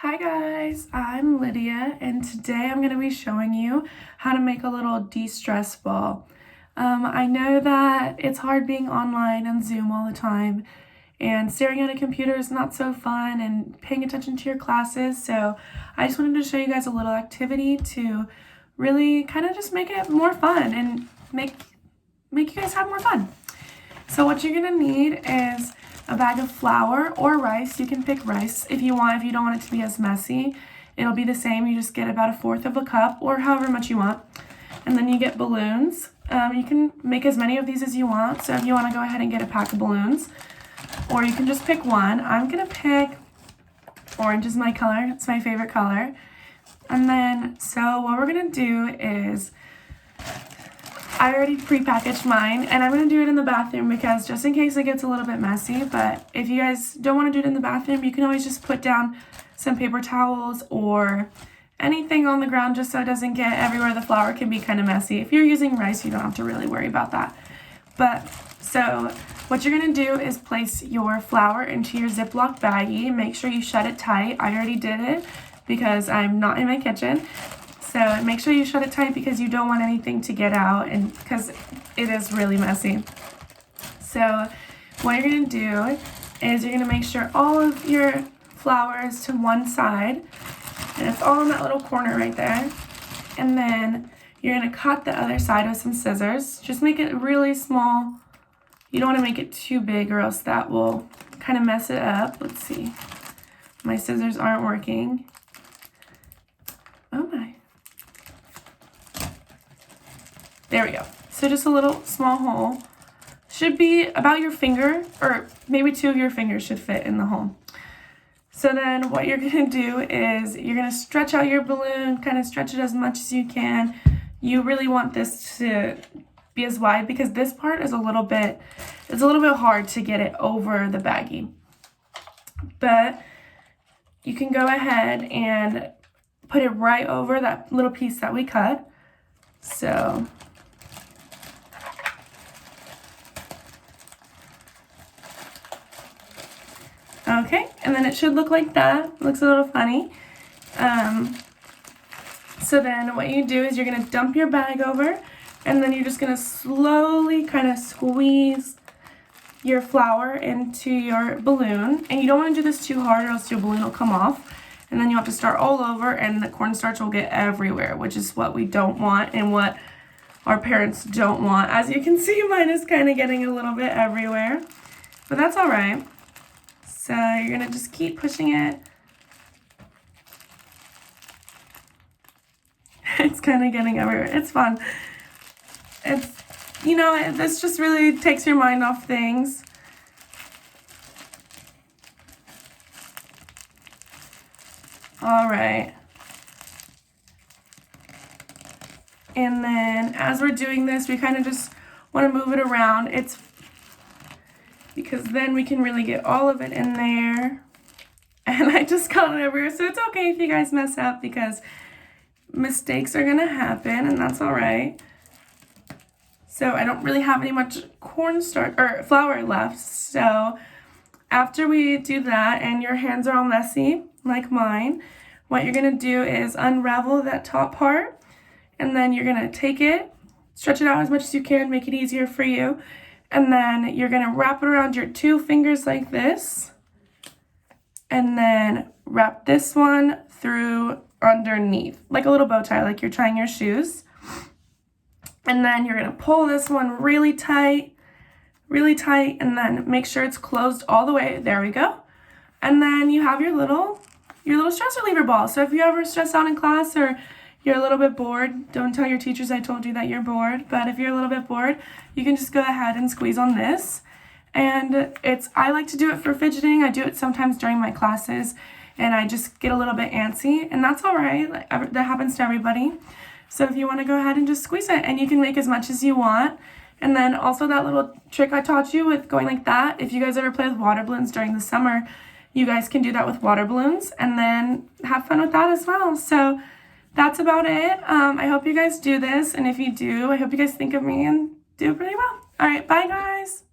Hi guys, I'm Lydia and today I'm going to be showing you how to make a little de-stress ball. I know that it's hard being online on Zoom all the time and staring at a computer is not so fun and paying attention to your classes, so I just wanted to show you guys a little activity to really kind of just make it more fun and make you guys have more fun. So what you're going to need is a bag of flour or rice. You can pick rice if you want. If you don't want it to be as messy, it'll be the same. You just get about a fourth of a cup or however much you want. And then you get balloons. You can make as many of these as you want. So if you want to go ahead and get a pack of balloons, or you can just pick one. I'm going to pick orange is my color. It's my favorite color. And then, so what we're going to do is, I already pre-packaged mine, and I'm going to do it in the bathroom because just in case it gets a little bit messy, but if you guys don't want to do it in the bathroom, you can always just put down some paper towels or anything on the ground just so it doesn't get everywhere. The flour can be kind of messy. If you're using rice, you don't have to really worry about that. But, so what you're going to do is place your flour into your Ziploc baggie. Make sure you shut it tight. I already did it because I'm not in my kitchen. So make sure you shut it tight because you don't want anything to get out and because it is really messy. So what you're going to do is you're going to make sure all of your flour is to one side and it's all in that little corner right there. And then you're going to cut the other side with some scissors. Just make it really small. You don't want to make it too big or else that will kind of mess it up. Let's see. My scissors aren't working. Oh my. There we go. So just a little small hole. Should be about your finger, or maybe two of your fingers should fit in the hole. So then what you're going to do is you're going to stretch out your balloon, kind of stretch it as much as you can. You really want this to be as wide because this part is a little bit hard to get it over the baggie. But you can go ahead and put it right over that little piece that we cut. So okay, and then it should look like that. It looks a little funny. So then what you do is you're going to dump your bag over, and then you're just going to slowly kind of squeeze your flour into your balloon. And you don't want to do this too hard or else your balloon will come off. And then you have to start all over, and the cornstarch will get everywhere, which is what we don't want and what our parents don't want. As you can see, mine is kind of getting a little bit everywhere, but that's all right. So you're going to just keep pushing it. It's kind of getting everywhere. It's fun. It's, you know, this just really takes your mind off things. All right. And then as we're doing this, we kind of just want to move it around. It's because then we can really get all of it in there. And I just got it everywhere. So it's okay if you guys mess up because mistakes are going to happen and that's all right. So I don't really have any much cornstarch or flour left. So after we do that and your hands are all messy like mine, what you're going to do is unravel that top part. And then you're going to take it, stretch it out as much as you can, make it easier for you. And then you're going to wrap it around your two fingers like this. And then wrap this one through underneath, like a little bow tie, like you're tying your shoes. And then you're going to pull this one really tight, and then make sure it's closed all the way. There we go. And then you have your little stress reliever ball. So if you ever stress out in class or you're a little bit bored, don't tell your teachers I told you that you're bored, but if you're a little bit bored, you can just go ahead and squeeze on this. And I like to do it for fidgeting. I do it sometimes during my classes, and I just get a little bit antsy, and that's all right. That happens to everybody. So if you want to go ahead and just squeeze it, and you can make as much as you want. And then also that little trick I taught you with going like that, if you guys ever play with water balloons during the summer, you guys can do that with water balloons, and then have fun with that as well. So that's about it. I hope you guys do this, and if you do, I hope you guys think of me and do pretty well. All right, bye guys.